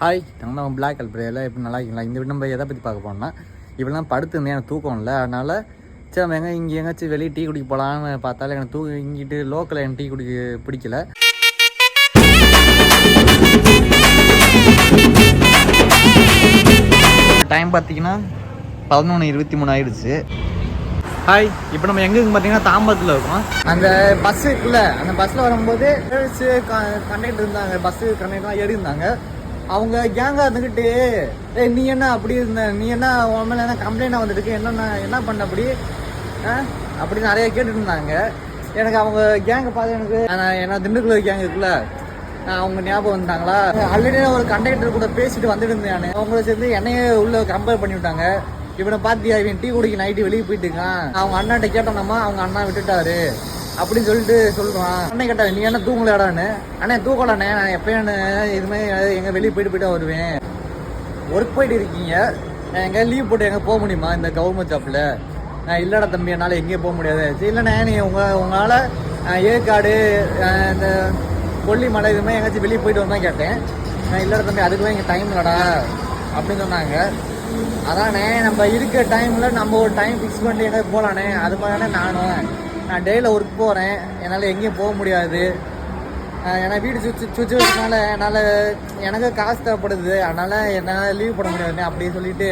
Hi, நம்ம black கல்பரையில் எப்படி நல்லா இருக்கீங்களா? இந்த வீடு நம்ம எதை பற்றி பார்க்க போனோம்னா, இப்படிலாம் படுத்துருந்தேன், எனக்கு தூக்கம் இல்லை. அதனால் சரி நம்ம இங்கே எங்கேயாச்சும் வெளியே டீ குடிக்க போகலான்னு பார்த்தாலும் எனக்கு இங்கிட்டு லோக்கலில் எனக்கு டீ குடிக்க பிடிக்கல. டைம் பார்த்தீங்கன்னா 11:23 ஆகிடுச்சு. ஹாய், இப்போ நம்ம எங்கேன்னு பார்த்தீங்கன்னா தாம்பரத்தில் இருக்கோம். அந்த பஸ்ஸு இருக்குல்ல, அந்த பஸ்ஸில் வரும்போது கண்டக்டர் இருந்தாங்க, பஸ்ஸு கண்டக்டர்லாம் ஏறி இருந்தாங்க. அவங்க கேங்காக இருந்துக்கிட்டு நீ என்ன அப்படி இருந்த, நீ என்ன உன் மேலே என்ன கம்ப்ளைண்டாக வந்துருக்கு, என்ன பண்ண அப்படி நிறைய கேட்டுட்டு இருந்தாங்க. எனக்கு அவங்க கேங்கை பார்த்து எனக்கு ஏன்னா திண்டுக்கல் கேங் இருக்குல்ல, அவங்க ஞாபகம் வந்துட்டாங்களா. ஆல்ரெடி ஒரு கண்டக்டர் கூட பேசிட்டு வந்துட்டு இருந்தேன். அவங்கள சேர்ந்து என்னையே உள்ள கம்பேர் பண்ணி விட்டாங்க. இவனை பார்த்தியா, இவன் டீ குடிக்க நைட்டு வெளியே போயிட்டு இருக்கான், அவங்க அண்ணாட்ட கேட்டோம்மா அவங்க அண்ணா விட்டுட்டாரு அப்படின்னு சொல்லிட்டு சொல்லுவான். அண்ணன் கேட்டாரு நீ என்ன தூங்கலாடான்னு. அண்ணே தூக்கலாண்ணே, நான் எப்பயும் இதுமாதிரி எங்கே வெளியே போயிட்டு வருவேன். ஒர்க் போயிட்டு இருக்கீங்க, எங்கே லீவ் போட்டு எங்கே போக முடியுமா இந்த கவர்மெண்ட் ஜாப்பில்? நான் இல்லைடா தம்பி, என்னால் எங்கேயும் போக முடியாது. சரி இல்லைண்ணே, நீ உங்களால் ஏற்காடு இந்த கொல்லிமலை இதுமாதிரி எங்கேயாச்சும் வெளியே போயிட்டு வந்தான் கேட்டேன். நான் இல்லைடா தம்பி, அதுக்குலாம் இங்கே டைம் இல்லைடா அப்படின்னு சொன்னாங்க. அதானே நம்ம இருக்கிற டைமில் நம்ம ஒரு டைம் ஃபிக்ஸ் பண்ணி எங்கே போகலானே, அது மாதிரிதானே நான் டெய்லியில் ஒர்க் போகிறேன், என்னால் எங்கேயும் போக முடியாது. ஏன்னா வீடு சுச்சுவேஷனால என்னால் எனக்கு காசு தேவைப்படுது, அதனால் என்னால் லீவ் போட முடியாதுண்ணே அப்படின்னு சொல்லிட்டு,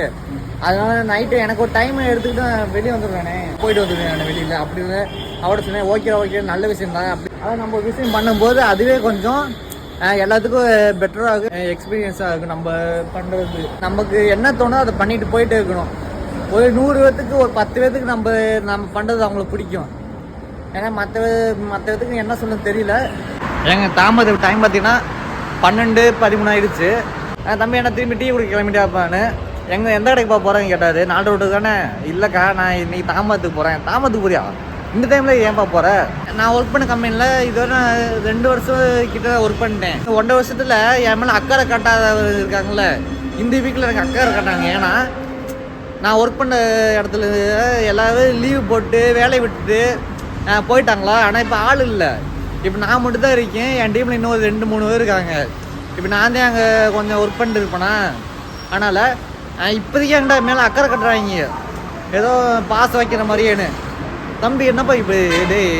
அதனால நைட்டு எனக்கு ஒரு டைம் எடுத்துக்கிட்டு வெளியே வந்துடுவேனே, போயிட்டு வந்துடுவேன் நான் வெளியில் அப்படின்னு அவட சொன்னேன். ஓகே நல்ல விஷயம் தான். அப்படி அதான் நம்ம ஒரு விஷயம் பண்ணும்போது அதுவே கொஞ்சம் எல்லாத்துக்கும் பெட்டராக இருக்கும், எக்ஸ்பீரியன்ஸாக இருக்கும். நம்ம பண்ணுறது நமக்கு என்ன தோணும் அதை பண்ணிட்டு போயிட்டே இருக்கணும். ஒரு 100 பேர்த்துக்கு ஒரு 10 பேர்த்துக்கு நம்ம பண்ணுறது அவங்களுக்கு பிடிக்கும். ஏன்னா மற்ற பேர்த்துக்கு என்ன சொல்ல தெரியல. எங்கள் தாமத டைம் பார்த்தீங்கன்னா 12:13 ஆகிடுச்சு. தம்பி என்ன திரும்பி டீ குடிக்க கிளம்பிட்டாப்பான்னு எந்த கடைக்கு போகிறேன்னு கேட்டார். 4 ரோட்டுக்கு தானே. இல்லைக்கா, நான் இன்னைக்கு தாம்பரத்துக்கு போகிறேன். தாம்பரத்துக்கு போறியா? இந்த டைமில் ஏன்பா போகிற? நான் ஒர்க் பண்ண கம்பெனியில் இதுவரை நான் 2 வருஷம் கிட்ட ஒர்க் பண்ணிட்டேன். 1.5 வருஷத்தில் என் மேலே அக்கறை கட்டாத இருக்காங்களே, இந்த வீக்கில் எனக்கு அக்கறை கட்டாங்க. ஏன்னா நான் ஒர்க் பண்ண இடத்துல எல்லாரும் லீவு போட்டு வேலையை விட்டுட்டு போயிட்டாங்களா. ஆனால் இப்போ ஆள் இல்லை, இப்போ நான் மட்டும் தான் இருக்கேன். என் டீமில் இன்னும் ஒரு 2-3 பேர் இருக்காங்க. இப்போ நான் தான் அங்கே கொஞ்சம் ஒர்க் பண்ணிட்டு இருப்பேனா, அதனால் இப்போதைக்கு என்கிட்ட மேலே அக்கறை கட்டுறாங்க, ஏதோ பாஸ் வைக்கிற மாதிரியேன்னு. தம்பி என்னப்பா இப்போ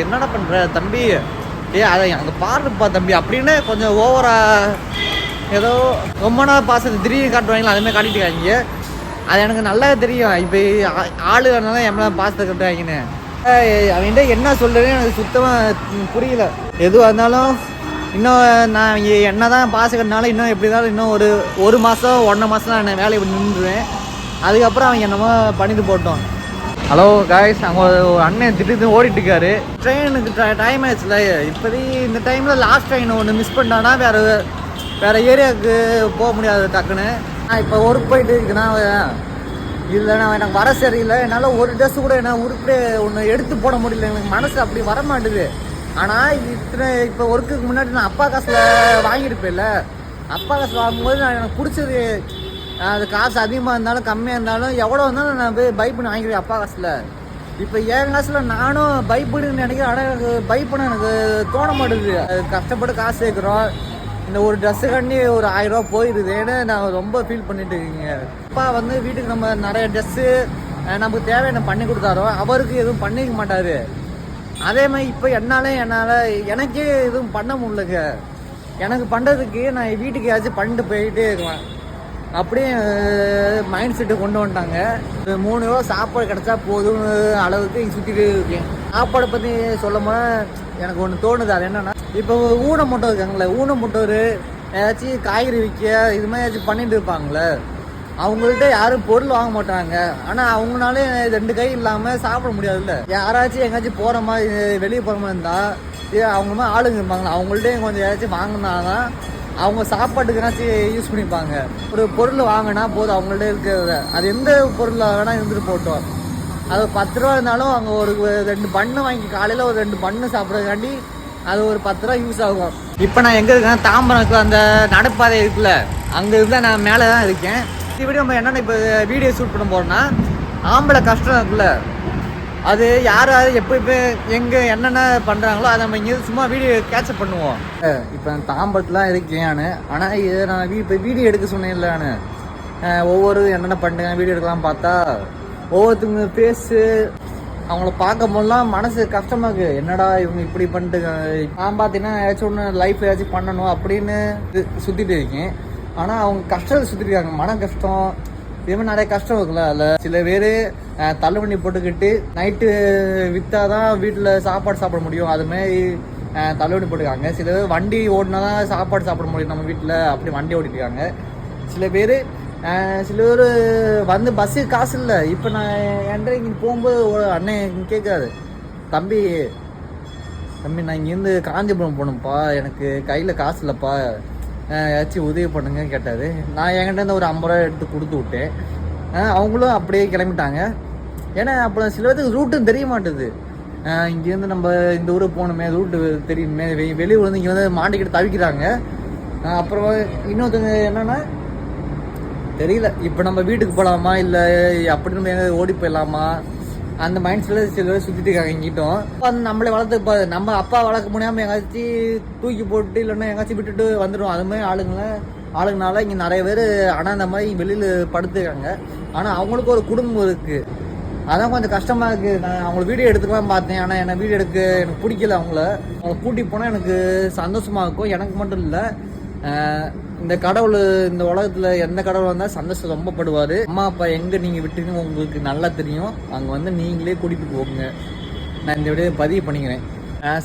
என்னடா பண்ணுற தம்பி, அதை அங்கே பாருப்பா தம்பி அப்படின்னு கொஞ்சம் ஓவராக ஏதோ ரொம்ப நாள் பாசத்தை திடீர்னு காட்டுவாங்களா, அதுமாதிரி காட்டிட்டு இருக்காங்க. அது எனக்கு நல்லா தெரியும். இப்போ ஆளு வேணால என் மேலே பாசத்தை கட்டுவாங்கன்னு. அவன்கிட்ட என்ன சொல்கிறேன்னு எனக்கு சுத்தமாக புரியல. எதுவாக இருந்தாலும் இன்னும் நான் என்ன தான் பாச கட்டினாலும் இன்னும் எப்படி இருந்தாலும் இன்னும் ஒரு மாதம் 1.5 மாதம் தான் நான் வேலையை நின்றுவேன். அதுக்கப்புறம் அவங்க என்னமோ பண்ணிட்டு போட்டோம். ஹலோ காய்ஸ், அங்கே ஒரு அண்ணன் திட்டு ஓடிட்டு இருக்காரு. ட்ரெயினுக்கு டைம் ஆயிடுச்சுல. இப்போதைக்கு இந்த டைமில் லாஸ்ட் ட்ரெயின் ஒன்று மிஸ் பண்ணிட்டான்னா வேறு ஏரியாவுக்கு போக முடியாது டக்குன்னு. நான் இப்போ ஒர்க் போயிட்டு இருக்குன்னா இல்லைண்ணா எனக்கு வர சரியில்லை, என்னால் ஒரு ட்ரெஸ்ஸு கூட என்ன உருப்படியே ஒன்று எடுத்து போட முடியல, எனக்கு மனசு அப்படி வர மாட்டுது. ஆனால் இப்போ ஒர்க்குக்கு முன்னாடி நான் அப்பா காசில் வாங்கியிருப்பேன்ல, அப்பா காசு வாங்கும்போது நான் எனக்கு பிடிச்சது அது காசு அதிகமாக இருந்தாலும் கம்மியாக இருந்தாலும் எவ்வளோ இருந்தாலும் நான் போய் பை பண்ணி வாங்கிடுவேன் அப்பா காசில். இப்போ என் காசில் நானும் பை பண்ணுன்னு நினைக்கிறேன், ஆனால் எனக்கு பை பண்ண எனக்கு தோண மாட்டேங்குது. கஷ்டப்பட்டு காசு சேர்க்குறோம், இந்த ஒரு ட்ரெஸ்ஸு கண்டி ஒரு 1000 ரூபா போயிடுதுன்னு நான் ரொம்ப ஃபீல் பண்ணிட்டு இருக்கீங்க. அப்பா வீட்டுக்கு நம்ம நிறைய ட்ரெஸ்ஸு நமக்கு தேவையான பண்ணி கொடுத்தாரோ, அவருக்கு எதுவும் பண்ணிக்க மாட்டார். அதே மாதிரி இப்போ என்னால் எனக்கே எதுவும் பண்ண முடியலங்க. எனக்கு பண்ணுறதுக்கு நான் வீட்டுக்கு ஏதாச்சும் பண்ணிட்டு போயிட்டே இருக்கலாம். அப்படியே மைண்ட் செட்டு கொண்டு வந்துட்டாங்க. 3 ரூபா சாப்பாடு கிடச்சா போதும் அளவுக்கு இங்கே சுற்றிட்டு இருக்கேன். சாப்பாடை பற்றி சொல்லும் போது எனக்கு ஒன்று தோணுது. அது என்னென்னா, இப்போ ஊனமுட்டோர் இருக்காங்களே, ஊனமுட்டோர் ஏதாச்சும் காய்கறி விற்க இது மாதிரி ஏதாச்சும் பண்ணிட்டு இருப்பாங்களே, அவங்கள்ட்ட யாரும் பொருள் வாங்க மாட்டாங்க. ஆனால் அவங்களாலே 2 கை இல்லாமல் சாப்பிட முடியாதுல்ல. யாராச்சும் எங்கேயாச்சும் போகிற மாதிரி வெளியே போகிற மாதிரி இருந்தால் அவங்க மாதிரி ஆளுங்க இருப்பாங்களா, அவங்கள்ட்ட கொஞ்சம் ஏதாச்சும் வாங்கினாதான் அவங்க சாப்பாட்டுக்குனாச்சும் யூஸ் பண்ணிப்பாங்க. ஒரு பொருள் வாங்கினா போதும் அவங்கள்ட்ட இருக்கிறத, அது எந்த பொருள் வேணால் இருந்துட்டு போட்டோம். அது 10 ரூபா இருந்தாலும் அவங்க ஒரு 2 பண்ணு வாங்கி காலையில் ஒரு 2 பண்ணு சாப்பிட்றதுக்காண்டி அது ஒரு 10 ரூபா யூஸ் ஆகும். இப்போ நான் எங்கே இருக்கேன், தாம்பரத்துக்கு அந்த நடைபாதை இருக்குல்ல, அங்கே இருந்தால் நான் மேலே தான் இருக்கேன். இப்படி நம்ம என்னென்ன இப்போ வீடியோ ஷூட் பண்ண போகிறோம்னா, ஆம்பளை கஷ்டம் இருக்குல்ல, அது யார் யார் எப்போ இப்போ எங்கே என்னென்ன பண்ணுறாங்களோ அதை நம்ம இங்கே சும்மா வீடியோ கேட்சப் பண்ணுவோம். இப்போ நான் தாம்பரத்துலாம் இருக்கேன் நான். ஆனால் இதை நான் இப்போ வீடியோ எடுக்க சொன்னேன்ல நான். ஒவ்வொரு என்னென்ன பண்ணுங்க வீடியோ எடுக்கலாம் பார்த்தா ஒவ்வொருத்தவங்க பேஸு அவங்கள பார்க்கும் போதெல்லாம் மனசு கஷ்டமாக இருக்குது. என்னடா இவங்க இப்படி பண்ணிட்டு நான் பார்த்தீங்கன்னா ஏதாச்சும் ஒன்று லைஃப் ஏதாச்சும் பண்ணணும் அப்படின்னு சுற்றிட்டு இருக்கேன். ஆனால் அவங்க கஷ்டத்தை சுற்றிட்டு இருக்காங்க. மன கஷ்டம் இதே மாதிரி நிறைய கஷ்டம் இருக்குல்ல. அதில் சில பேர் தள்ளுவண்டி போட்டுக்கிட்டு நைட்டு விற்றா தான் வீட்டில் சாப்பாடு சாப்பிட முடியும், அதுமாதிரி தள்ளுவண்டி போட்டுருக்காங்க. சில பேர் வண்டி ஓடினா தான் சாப்பாடு சாப்பிட முடியும் நம்ம வீட்டில், அப்படி வண்டி ஓட்டிட்டு இருக்காங்க. சில பேர் வந்து பஸ்ஸு காசு இல்லை. இப்போ நான் என்கிட்ட இங்கே போகும்போது ஒரு அண்ணன் கேட்காது, தம்பி நான் இங்கேருந்து காஞ்சிபுரம் போகணும்ப்பா, எனக்கு கையில் காசு இல்லைப்பா, ஏதாச்சும் உதவி பண்ணுங்க கேட்டார். நான் என்கிட்ட ஒரு 50 ரூபா எடுத்து கொடுத்து விட்டேன். அவங்களும் அப்படியே கிளம்பிட்டாங்க. ஏன்னா அப்புறம் சில பேருக்கு ரூட்டும் தெரிய மாட்டுது. இங்கேருந்து நம்ம இந்த ஊருக்கு போகணுமே, ரூட்டு தெரியுமே, வெளியூர் வந்து இங்கே வந்து மாட்டிக்கிட்டு தவிக்கிறாங்க. அப்புறம் இன்னொருத்தங்க என்னென்னா தெரியல, இப்போ நம்ம வீட்டுக்கு போகலாமா இல்லை அப்படி நம்ம எங்கே ஓடி போயிடலாமா அந்த மைண்ட் செட்டில் சில பேர் சுற்றிட்டு இருக்காங்க. இங்கிட்டும் வந்து நம்மளே வளர்த்து நம்ம அப்பா வளர்க்க முடியாமல் எங்காச்சும் தூக்கி போட்டு இல்லைன்னா எங்காச்சும் விட்டுட்டு வந்துடும். அது மாதிரி ஆளுங்கனால இங்கே நிறைய பேர் ஆனால் அந்த மாதிரி வெளியில் படுத்துருக்காங்க. ஆனால் அவங்களுக்கு ஒரு குடும்பம் இருக்குது, அதான் கொஞ்சம் கஷ்டமாக இருக்குது. நான் அவங்கள வீடியோ எடுத்துக்கலாம் பார்த்தேன், ஆனால் என்னை வீடியோ எடுக்க எனக்கு பிடிக்கல. அவங்கள கூட்டி போனால் எனக்கு சந்தோஷமாக இருக்கும். எனக்கு மட்டும் இல்லை, இந்த கடவுள் இந்த உலகத்தில் எந்த கடவுள் வந்தால் சந்தோஷம் ரொம்ப படுவார். அம்மா அப்பா எங்கே நீங்கள் விட்டுருங்க உங்களுக்கு நல்லா தெரியும், அங்கே வந்து நீங்களே கூட்டிகிட்டு போங்க. நான் இந்த வீடியோ பதிவு பண்ணிக்கிறேன்.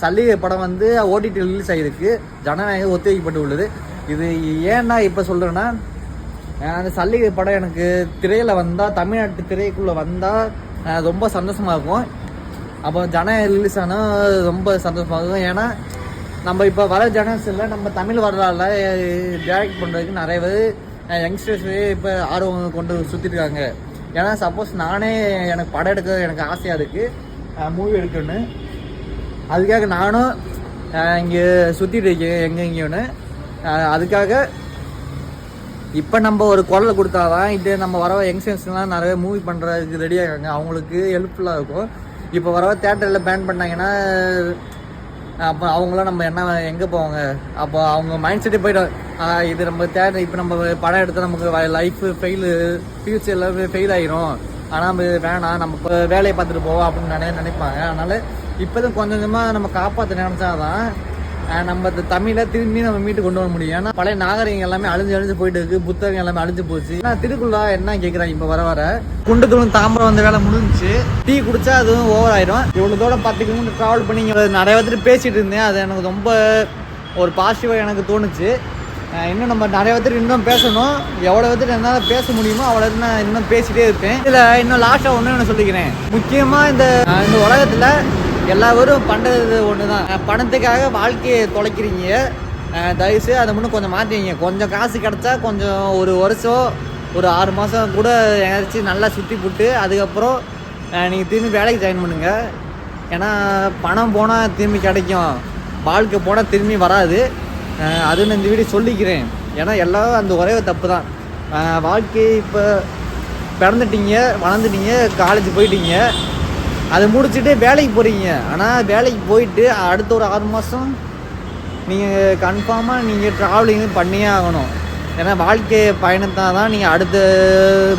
சல்லிகை படம் வந்து ஓடிடி ரிலீஸ் ஆகிருக்கு, ஜனநாயகம் ஒத்திவைக்கப்பட்டு உள்ளது. இது ஏன்னா இப்போ சொல்கிறேன்னா, அந்த சல்லிகை படம் எனக்கு திரையில் வந்தால், தமிழ்நாட்டு திரைக்குள்ளே வந்தால் ரொம்ப சந்தோஷமாக இருக்கும். அப்போ ஜனநாயகம் ரிலீஸ் ஆனால் ரொம்ப சந்தோஷமாக இருக்கும். ஏன்னா நம்ம இப்போ வர ஜெனரேஷனில் நம்ம தமிழ் வரலாறுல டேரக்ட் பண்ணுறதுக்கு நிறைய பேர் யங்ஸ்டர்ஸு இப்போ ஆர்வம் கொண்டு சுற்றிட்டுருக்காங்க. ஏன்னா சப்போஸ் நானே எனக்கு படம் எடுக்க எனக்கு ஆசையாக இருக்குது, மூவி எடுக்கணுன்னு. அதுக்காக நானும் இங்கே சுற்றிட்டு இருக்கேன் எங்கேன்னு. அதுக்காக இப்போ நம்ம ஒரு குரலை கொடுத்தாதான் இது நம்ம வர யங்ஸ்டர்ஸ்லாம் நிறைய மூவி பண்ணுறதுக்கு ரெடியாக இருக்காங்க, அவங்களுக்கு ஹெல்ப்ஃபுல்லாக இருக்கும். இப்போ வர தேட்டரில் பேன் பண்ணாங்கன்னா அப்போ அவங்களாம் நம்ம என்ன எங்கே போவாங்க? அப்போ அவங்க மைண்ட் செட்டே போய்டும், இது நம்ம தேட்டர் இப்போ நம்ம படம் எடுத்தால் நமக்கு லைஃப் ஃபியூச்சர் எல்லாமே ஃபெயில் ஆகிரும், ஆனால் நம்ம வேணாம், நம்ம இப்போ வேலையை பார்த்துட்டு போவோம் அப்படின்னு நினைப்பாங்க. அதனால் இப்போ தான் கொஞ்சம் கொஞ்சமாக நம்ம காப்பாற்ற நினச்சாதான் நம்ம தமிழை திரும்பி நம்ம மீட்டு கொண்டு வர முடியும். ஏன்னா பழைய நாகரிகம் எல்லாமே அழிஞ்சு போயிட்டு இருக்கு, புத்தகம் எல்லாமே அழிஞ்சு போச்சு. ஏன்னா திருக்குள்ளா என்ன கேட்குறாங்க இப்போ வர குண்டு தூளும் தாம்பரம் வந்த வேலை முடிஞ்சிச்சு. டீ குடிச்சா அதுவும் ஓவர் ஆயிரும். இவ்வளோ தூரம் 10 கிலோமீட்டர் ட்ராவல் பண்ணி நிறைய பேர்த்து பேசிட்டு இருந்தேன், அது எனக்கு ரொம்ப ஒரு பாசிட்டிவாக எனக்கு தோணுச்சு. இன்னும் நம்ம நிறைய பேர்த்து இன்னும் பேசணும், எவ்வளோ பேர்த்து என்னால் பேச முடியுமோ அவ்வளோ நான் இன்னும் பேசிகிட்டே இருப்பேன். இதில் இன்னும் லாஸ்ட்டாக ஒன்று சொல்லிக்கிறேன். முக்கியமாக இந்த உலகத்தில் எல்லாரும் பண்ணுறது ஒன்று தான், பணத்துக்காக வாழ்க்கையை தொலைக்கிறீங்க. தயவுசு அதை முன்னும் கொஞ்சம் மாற்றிங்க. கொஞ்சம் காசு கிடச்சா கொஞ்சம் ஒரு வருஷம் ஒரு 6 மாதம் கூட எங்கேயாச்சும் நல்லா சுற்றி போட்டு அதுக்கப்புறம் நீங்கள் திரும்பி வேலைக்கு ஜாயின் பண்ணுங்கள். ஏன்னா பணம் போனால் திரும்பி கிடைக்கும், வாழ்க்கை போனால் திரும்பி வராது. அதுன்னு இந்த வீடியோ சொல்லிக்கிறேன். ஏன்னா எல்லோரும் அந்த ஒரே தப்பு தான். வாழ்க்கை இப்போ பிறந்துட்டீங்க, வளர்ந்துட்டீங்க, காலேஜ் போயிட்டீங்க, அதை முடிச்சுட்டு வேலைக்கு போகிறீங்க. ஆனால் வேலைக்கு போயிட்டு அடுத்த ஒரு 6 மாதம் நீங்கள் கன்ஃபார்மாக நீங்கள் ட்ராவலிங் பண்ணியே ஆகணும். ஏன்னா வாழ்க்கை பயணத்தான் தான் நீங்கள் அடுத்து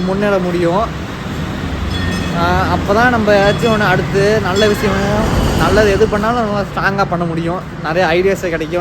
முன்னேற முடியும். அப்போ தான் நம்ம ஏதாச்சும் ஒன்று அடுத்து நல்ல விஷயம் நல்லது எது பண்ணாலும் நல்லா ஸ்ட்ராங்காக பண்ண முடியும், நிறைய ஐடியாஸை கிடைக்கும்.